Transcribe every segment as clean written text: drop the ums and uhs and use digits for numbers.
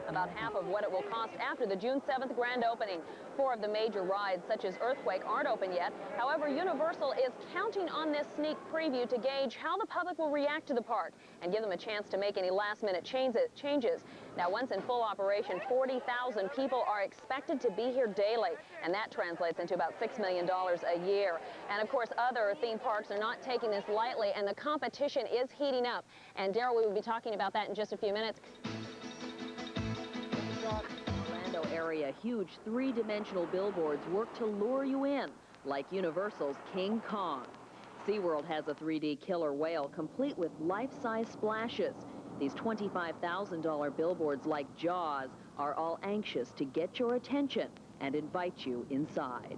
About half of what it will cost after the June 7th grand opening. 4 of the major rides, such as Earthquake, aren't open yet. However, Universal is counting on this sneak preview to gauge how the public will react to the park and give them a chance to make any last-minute changes. Now, once in full operation, 40,000 people are expected to be here daily, and that translates into about $6 million a year. And, of course, other theme parks are not taking this lightly, and the competition is heating up. And, Daryl, we will be talking about that in just a few minutes. Orlando area, huge three-dimensional billboards work to lure you in, like Universal's King Kong. SeaWorld has a 3D killer whale complete with life-size splashes. These $25,000 billboards like Jaws are all anxious to get your attention and invite you inside.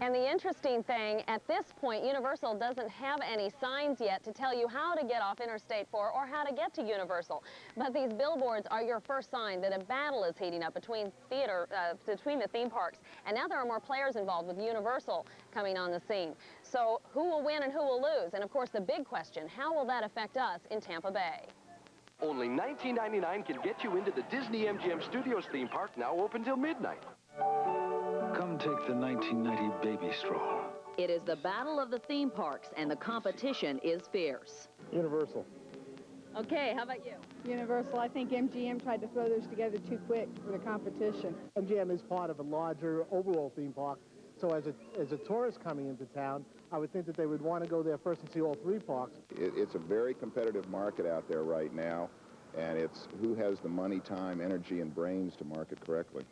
And the interesting thing, at this point, Universal doesn't have any signs yet to tell you how to get off Interstate 4 or how to get to Universal. But these billboards are your first sign that a battle is heating up between the theme parks. And now there are more players involved with Universal coming on the scene. So who will win and who will lose? And of course, the big question, how will that affect us in Tampa Bay? Only $19.99 can get you into the Disney MGM Studios theme park, now open till midnight. Come take the 1990 baby stroll. It is the battle of the theme parks, and the competition is fierce. Universal. Okay, how about you? Universal. I think MGM tried to throw those together too quick for the competition. MGM is part of a larger overall theme park, so as a tourist coming into town, I would think that they would want to go there first and see all 3 parks. It's a very competitive market out there right now, and it's who has the money, time, energy, and brains to market correctly.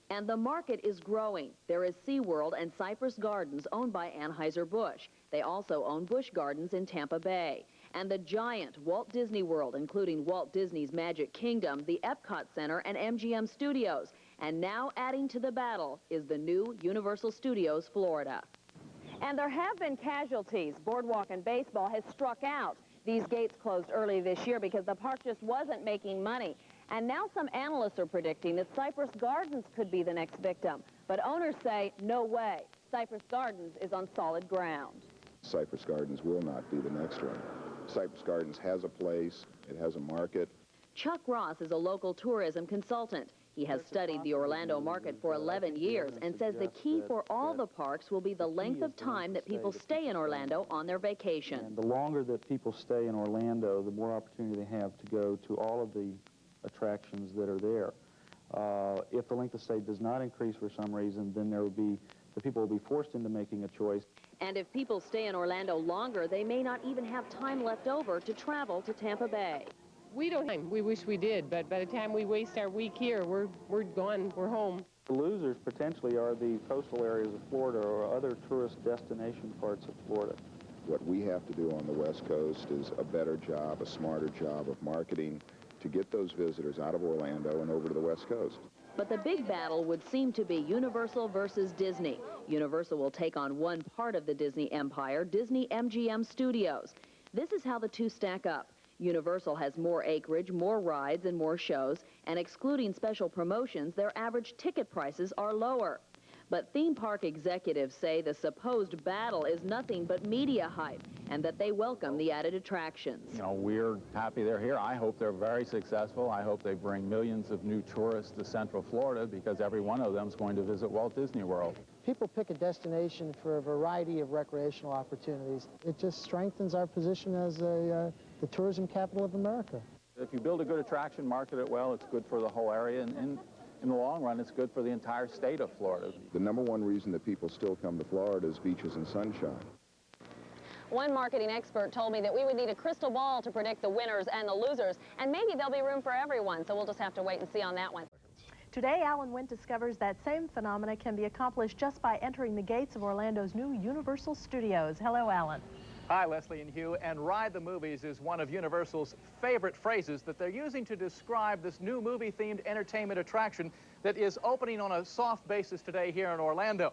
And the market is growing. There is SeaWorld and Cypress Gardens owned by Anheuser-Busch. They also own Busch Gardens in Tampa Bay. And the giant Walt Disney World, including Walt Disney's Magic Kingdom, the Epcot Center, and MGM Studios. And now adding to the battle is the new Universal Studios Florida. And there have been casualties. Boardwalk and Baseball has struck out. These gates closed early this year because the park just wasn't making money. And now some analysts are predicting that Cypress Gardens could be the next victim. But owners say, no way. Cypress Gardens is on solid ground. Cypress Gardens will not be the next one. Cypress Gardens has a place, it has a market. Chuck Ross is a local tourism consultant. He has studied the Orlando market for 11 years and says the key for all the parks will be the length of time that people stay in Orlando on their vacation. And the longer that people stay in Orlando, the more opportunity they have to go to all of the attractions that are there. If the length of stay does not increase for some reason, then the people will be forced into making a choice. And if people stay in Orlando longer, they may not even have time left over to travel to Tampa Bay. We don't time. We wish we did, but by the time we waste our week here, we're gone, we're home. The losers potentially are the coastal areas of Florida or other tourist destination parts of Florida. What we have to do on the West Coast is a better job, a smarter job of marketing to get those visitors out of Orlando and over to the West Coast. But the big battle would seem to be Universal versus Disney. Universal will take on one part of the Disney empire, Disney MGM Studios. This is how the two stack up. Universal has more acreage, more rides, and more shows, and excluding special promotions, their average ticket prices are lower. But theme park executives say the supposed battle is nothing but media hype, and that they welcome the added attractions. You know, we're happy they're here. I hope they're very successful. I hope they bring millions of new tourists to Central Florida, because every one of them is going to visit Walt Disney World. People pick a destination for a variety of recreational opportunities. It just strengthens our position as the tourism capital of America. If you build a good attraction, market it well, it's good for the whole area, and in the long run, it's good for the entire state of Florida. The #1 reason that people still come to Florida is beaches and sunshine. One marketing expert told me that we would need a crystal ball to predict the winners and the losers, and maybe there'll be room for everyone, so we'll just have to wait and see on that one. Today, Alan Wynn discovers that same phenomena can be accomplished just by entering the gates of Orlando's new Universal Studios. Hello, Alan. Hi, Leslie and Hugh, and ride the movies is one of Universal's favorite phrases that they're using to describe this new movie-themed entertainment attraction that is opening on a soft basis today here in Orlando.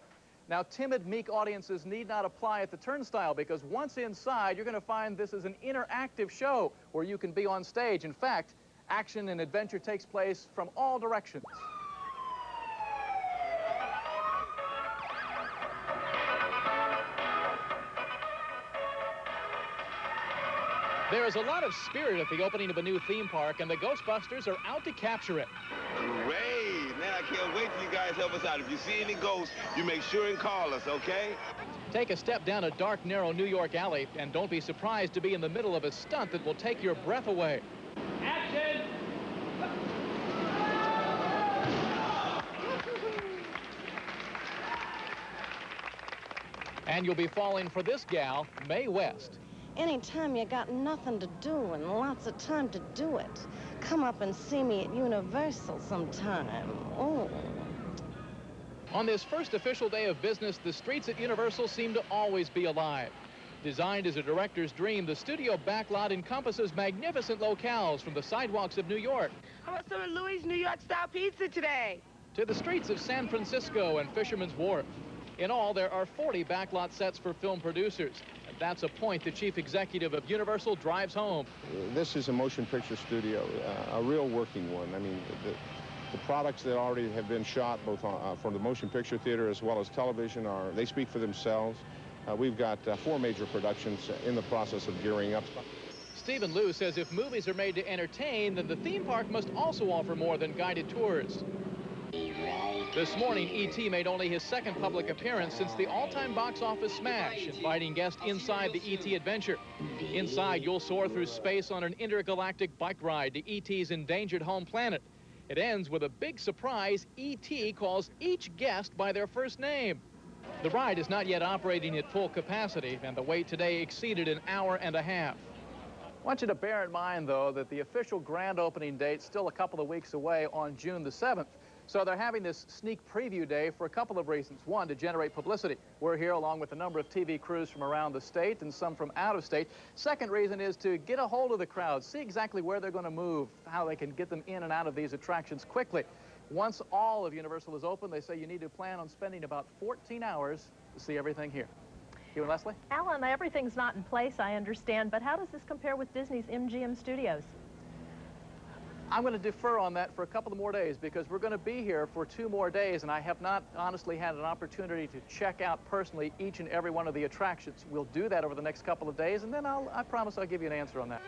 Now, timid, meek audiences need not apply at the turnstile, because once inside, you're going to find this is an interactive show where you can be on stage. In fact, action and adventure takes place from all directions. There is a lot of spirit at the opening of a new theme park, and the Ghostbusters are out to capture it. Great. Man, I can't wait till you guys help us out. If you see any ghosts, you make sure and call us, okay? Take a step down a dark, narrow New York alley, and don't be surprised to be in the middle of a stunt that will take your breath away. Action! And you'll be falling for this gal, Mae West. Anytime you got nothing to do and lots of time to do it, come up and see me at Universal sometime. Oh. On this first official day of business, the streets at Universal seem to always be alive. Designed as a director's dream, the studio backlot encompasses magnificent locales from the sidewalks of New York. How about some of Louis' New York-style pizza today? To the streets of San Francisco and Fisherman's Wharf. In all, there are 40 backlot sets for film producers. And that's a point the chief executive of Universal drives home. This is a motion picture studio, a real working one. I mean, the products that already have been shot, both from the motion picture theater as well as television, they speak for themselves. We've got 4 major productions in the process of gearing up. Stephen Liu says if movies are made to entertain, then the theme park must also offer more than guided tours. This morning, E.T. made only his second public appearance since the all-time box office smash, inviting guests inside the E.T. adventure. Inside, you'll soar through space on an intergalactic bike ride to E.T.'s endangered home planet. It ends with a big surprise. E.T. calls each guest by their first name. The ride is not yet operating at full capacity, and the wait today exceeded an hour and a half. I want you to bear in mind, though, that the official grand opening date's still a couple of weeks away on June the 7th. So they're having this sneak preview day for a couple of reasons. One, to generate publicity. We're here along with a number of TV crews from around the state and some from out of state. Second reason is to get a hold of the crowd, see exactly where they're going to move, how they can get them in and out of these attractions quickly. Once all of Universal is open, they say you need to plan on spending about 14 hours to see everything here. You and Leslie? Alan, everything's not in place, I understand, but how does this compare with Disney's MGM Studios? I'm going to defer on that for a couple of more days because we're going to be here for 2 more days, and I have not honestly had an opportunity to check out personally each and every one of the attractions. We'll do that over the next couple of days, and then I promise I'll give you an answer on that.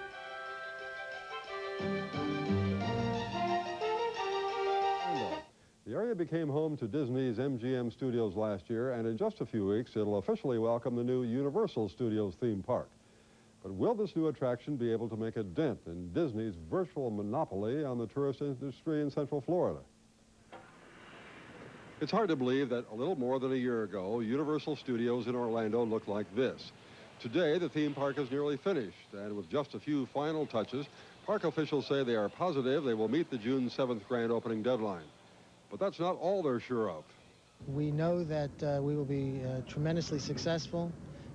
The area became home to Disney's MGM Studios last year, and in just a few weeks, it'll officially welcome the new Universal Studios theme park. But will this new attraction be able to make a dent in Disney's virtual monopoly on the tourist industry in Central Florida? It's hard to believe that a little more than a year ago, Universal Studios in Orlando looked like this. Today, the theme park is nearly finished, and with just a few final touches, park officials say they are positive they will meet the June 7th grand opening deadline. But that's not all they're sure of. We know that we will be tremendously successful.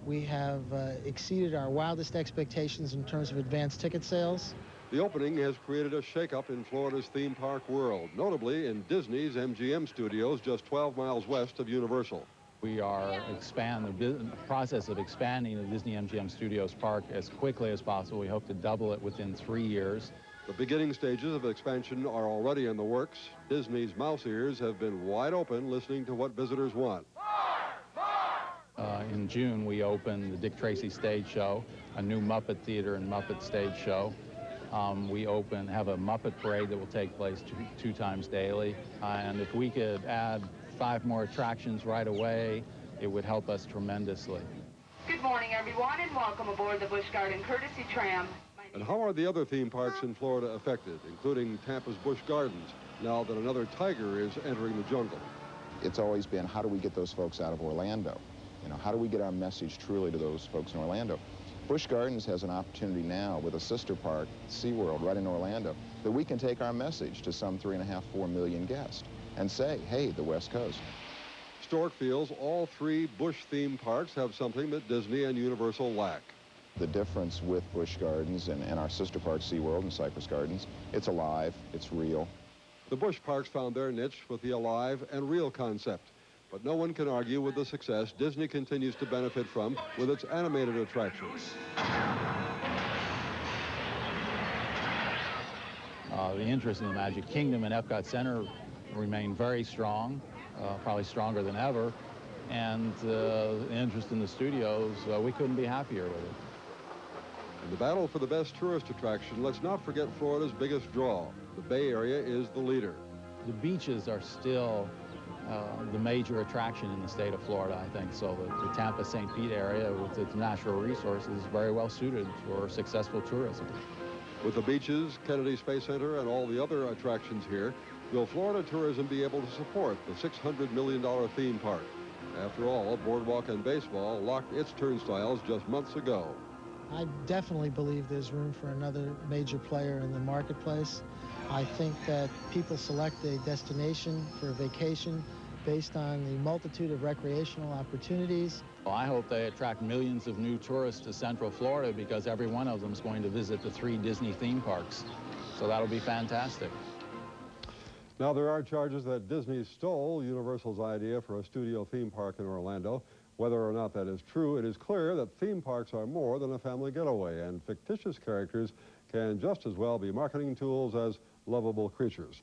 We have exceeded our wildest expectations in terms of advanced ticket sales. The opening has created a shakeup in Florida's theme park world, notably in Disney's MGM Studios just 12 miles west of Universal. We are the process of expanding the Disney MGM Studios park as quickly as possible. We hope to double it within 3 years. The beginning stages of expansion are already in the works. Disney's mouse ears have been wide open listening to what visitors want. In June, we opened the Dick Tracy stage show, a new Muppet theater and Muppet stage show. We have a Muppet parade that will take place 2 times daily. And if we could add 5 more attractions right away, it would help us tremendously. Good morning, everyone, and welcome aboard the Busch Garden Courtesy Tram. And how are the other theme parks in Florida affected, including Tampa's Busch Gardens, now that another tiger is entering the jungle? It's always been, how do we get those folks out of Orlando? You know, how do we get our message truly to those folks in Orlando? Busch Gardens has an opportunity now with a sister park, SeaWorld, right in Orlando, that we can take our message to some 3.5, 4 million guests and say, hey, the West Coast. Stork feels all 3 Busch theme parks have something that Disney and Universal lack. The difference with Busch Gardens and our sister park, SeaWorld and Cypress Gardens, it's alive, it's real. The Busch parks found their niche with the alive and real concept. But no one can argue with the success Disney continues to benefit from with its animated attractions. The interest in the Magic Kingdom and Epcot Center remain very strong, probably stronger than ever. And the interest in the studios, we couldn't be happier with it. In the battle for the best tourist attraction, let's not forget Florida's biggest draw. The Bay Area is the leader. The beaches are still the major attraction in the state of Florida, I think. So the Tampa-St. Pete area with its natural resources is very well suited for successful tourism. With the beaches, Kennedy Space Center, and all the other attractions here, will Florida tourism be able to support the $600 million theme park? After all, Boardwalk and Baseball locked its turnstiles just months ago. I definitely believe there's room for another major player in the marketplace. I think that people select a destination for a vacation based on the multitude of recreational opportunities. Well, I hope they attract millions of new tourists to Central Florida because every one of them is going to visit the 3 Disney theme parks. So that'll be fantastic. Now, there are charges that Disney stole Universal's idea for a studio theme park in Orlando. Whether or not that is true, it is clear that theme parks are more than a family getaway, and fictitious characters can just as well be marketing tools as lovable creatures.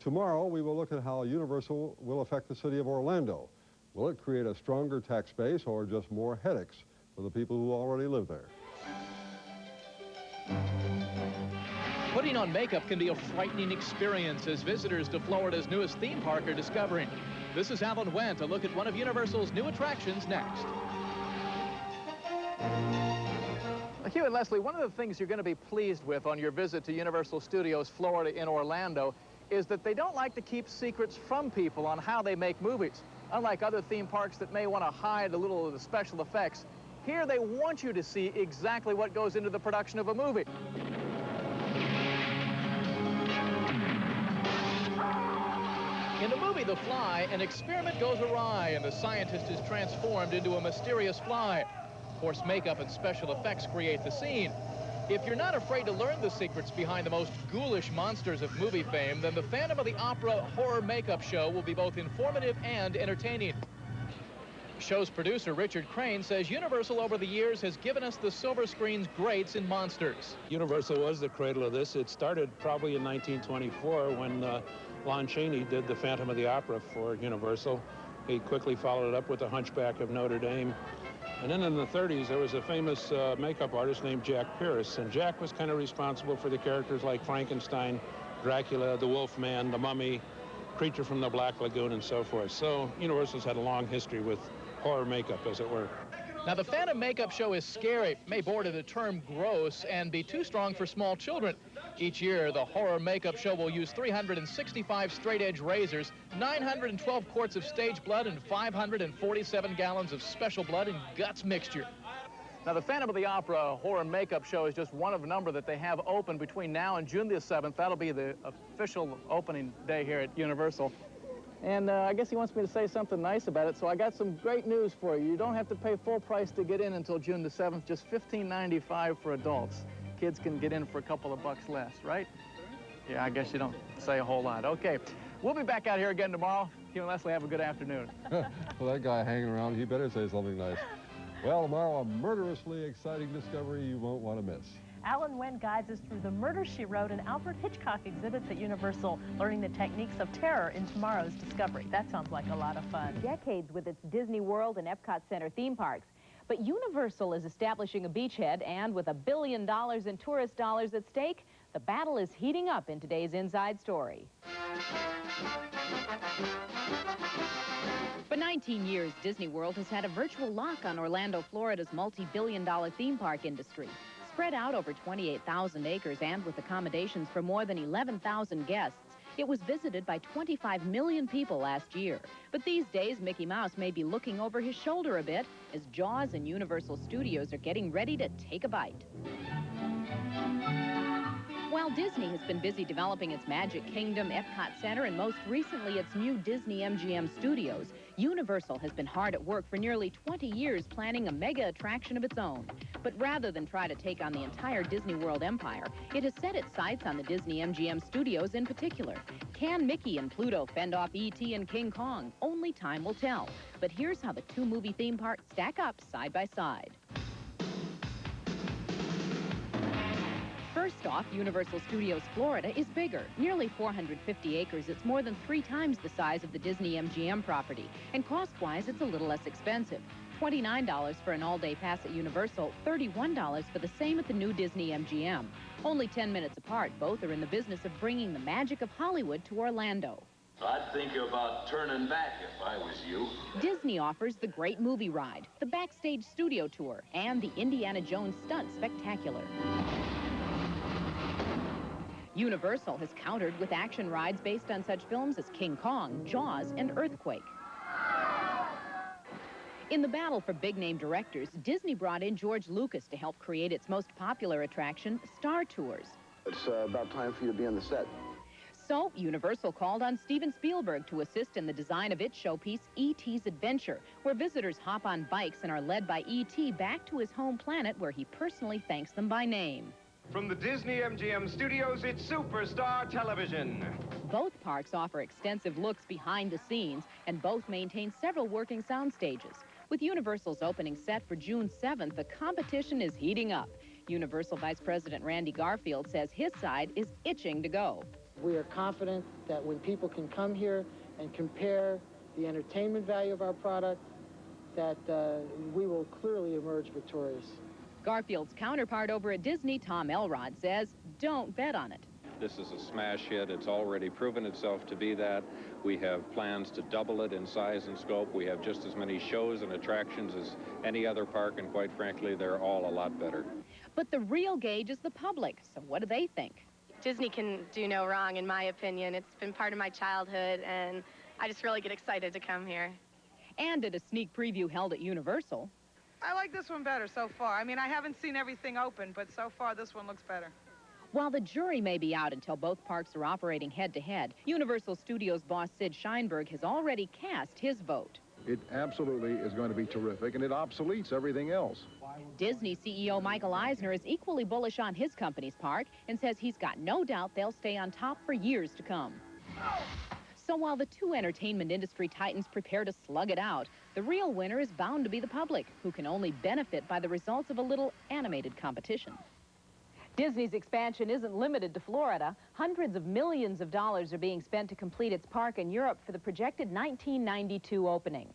Tomorrow, we will look at how Universal will affect the city of Orlando. Will it create a stronger tax base or just more headaches for the people who already live there? Putting on makeup can be a frightening experience, as visitors to Florida's newest theme park are discovering. This is Alan Wendt to look at one of Universal's new attractions next. Hugh and Leslie, one of the things you're going to be pleased with on your visit to Universal Studios Florida in Orlando is that they don't like to keep secrets from people on how they make movies. Unlike other theme parks that may want to hide a little of the special effects, here they want you to see exactly what goes into the production of a movie. In the movie The Fly, an experiment goes awry and the scientist is transformed into a mysterious fly. Of course, makeup and special effects create the scene. If you're not afraid to learn the secrets behind the most ghoulish monsters of movie fame, then the Phantom of the Opera horror makeup show will be both informative and entertaining. The show's producer, Richard Crane, says Universal over the years has given us the silver screen's greats in monsters. Universal was the cradle of this. It started probably in 1924 when Lon Chaney did the Phantom of the Opera for Universal. He quickly followed it up with the Hunchback of Notre Dame. And then in the 30s, there was a famous makeup artist named Jack Pierce, and Jack was kind of responsible for the characters like Frankenstein, Dracula, the Wolfman, the Mummy, Creature from the Black Lagoon, and so forth. So Universal's had a long history with horror makeup, as it were. Now, the Phantom makeup show is scary, may border the term gross, and be too strong for small children. Each year, the horror makeup show will use 365 straight-edge razors, 912 quarts of stage blood, and 547 gallons of special blood and guts mixture. Now, the Phantom of the Opera horror makeup show is just one of a number that they have open between now and June the 7th. That'll be the official opening day here at Universal. And I guess he wants me to say something nice about it, so I got some great news for you. You don't have to pay full price to get in until June the 7th, just $15.95 for adults. Kids can get in for a couple of bucks less, right? Yeah, I guess you don't say a whole lot. Okay, we'll be back out here again tomorrow. You and Leslie have a good afternoon. Well, that guy hanging around, he better say something nice. Well, tomorrow, a murderously exciting discovery you won't want to miss. Alan Wendt guides us through the Murder, She Wrote and Alfred Hitchcock exhibits at Universal, learning the techniques of terror in tomorrow's discovery. That sounds like a lot of fun. Decades with its Disney World and Epcot Center theme parks. But Universal is establishing a beachhead, and with $1 billion in tourist dollars at stake, the battle is heating up in today's Inside Story. For 19 years, Disney World has had a virtual lock on Orlando, Florida's multi-billion-dollar theme park industry. Spread out over 28,000 acres and with accommodations for more than 11,000 guests, it was visited by 25 million people last year. But these days, Mickey Mouse may be looking over his shoulder a bit as Jaws and Universal Studios are getting ready to take a bite. While Disney has been busy developing its Magic Kingdom, Epcot Center, and most recently its new Disney MGM Studios, Universal has been hard at work for nearly 20 years planning a mega attraction of its own. But rather than try to take on the entire Disney World empire, it has set its sights on the Disney MGM Studios in particular. Can Mickey and Pluto fend off E.T. and King Kong? Only time will tell. But here's how the two movie theme parks stack up side by side. First off, Universal Studios Florida is bigger, nearly 450 acres. It's more than 3 times the size of the Disney MGM property. And cost-wise, it's a little less expensive. $29 for an all-day pass at Universal, $31 for the same at the new Disney MGM. Only 10 minutes apart, both are in the business of bringing the magic of Hollywood to Orlando. I'd think about turning back if I was you. Disney offers the Great Movie Ride, the Backstage Studio Tour, and the Indiana Jones Stunt Spectacular. Universal has countered with action rides based on such films as King Kong, Jaws, and Earthquake. In the battle for big-name directors, Disney brought in George Lucas to help create its most popular attraction, Star Tours. It's about time for you to be on the set. So, Universal called on Steven Spielberg to assist in the design of its showpiece, E.T.'s Adventure, where visitors hop on bikes and are led by E.T. back to his home planet, where he personally thanks them by name. From the Disney MGM Studios, it's Superstar Television. Both parks offer extensive looks behind the scenes, and both maintain several working sound stages. With Universal's opening set for June 7th, the competition is heating up. Universal Vice President Randy Garfield says his side is itching to go. We are confident that when people can come here and compare the entertainment value of our product, that we will clearly emerge victorious. Garfield's counterpart over at Disney, Tom Elrod, says don't bet on it. This is a smash hit. It's already proven itself to be that. We have plans to double it in size and scope. We have just as many shows and attractions as any other park, and quite frankly, they're all a lot better. But the real gauge is the public, so what do they think? Disney can do no wrong, in my opinion. It's been part of my childhood, and I just really get excited to come here. And at a sneak preview held at Universal, I like this one better so far. I mean, I haven't seen everything open, but so far this one looks better. while the jury may be out until both parks are operating head-to-head, Universal Studios boss Sid Sheinberg has already cast his vote. It absolutely is going to be terrific, and it obsoletes everything else. Disney CEO Michael Eisner is equally bullish on his company's park and says he's got no doubt they'll stay on top for years to come. So while the two entertainment industry titans prepare to slug it out, the real winner is bound to be the public, who can only benefit by the results of a little animated competition. Disney's expansion isn't limited to Florida. Hundreds of millions of dollars are being spent to complete its park in Europe for the projected 1992 opening.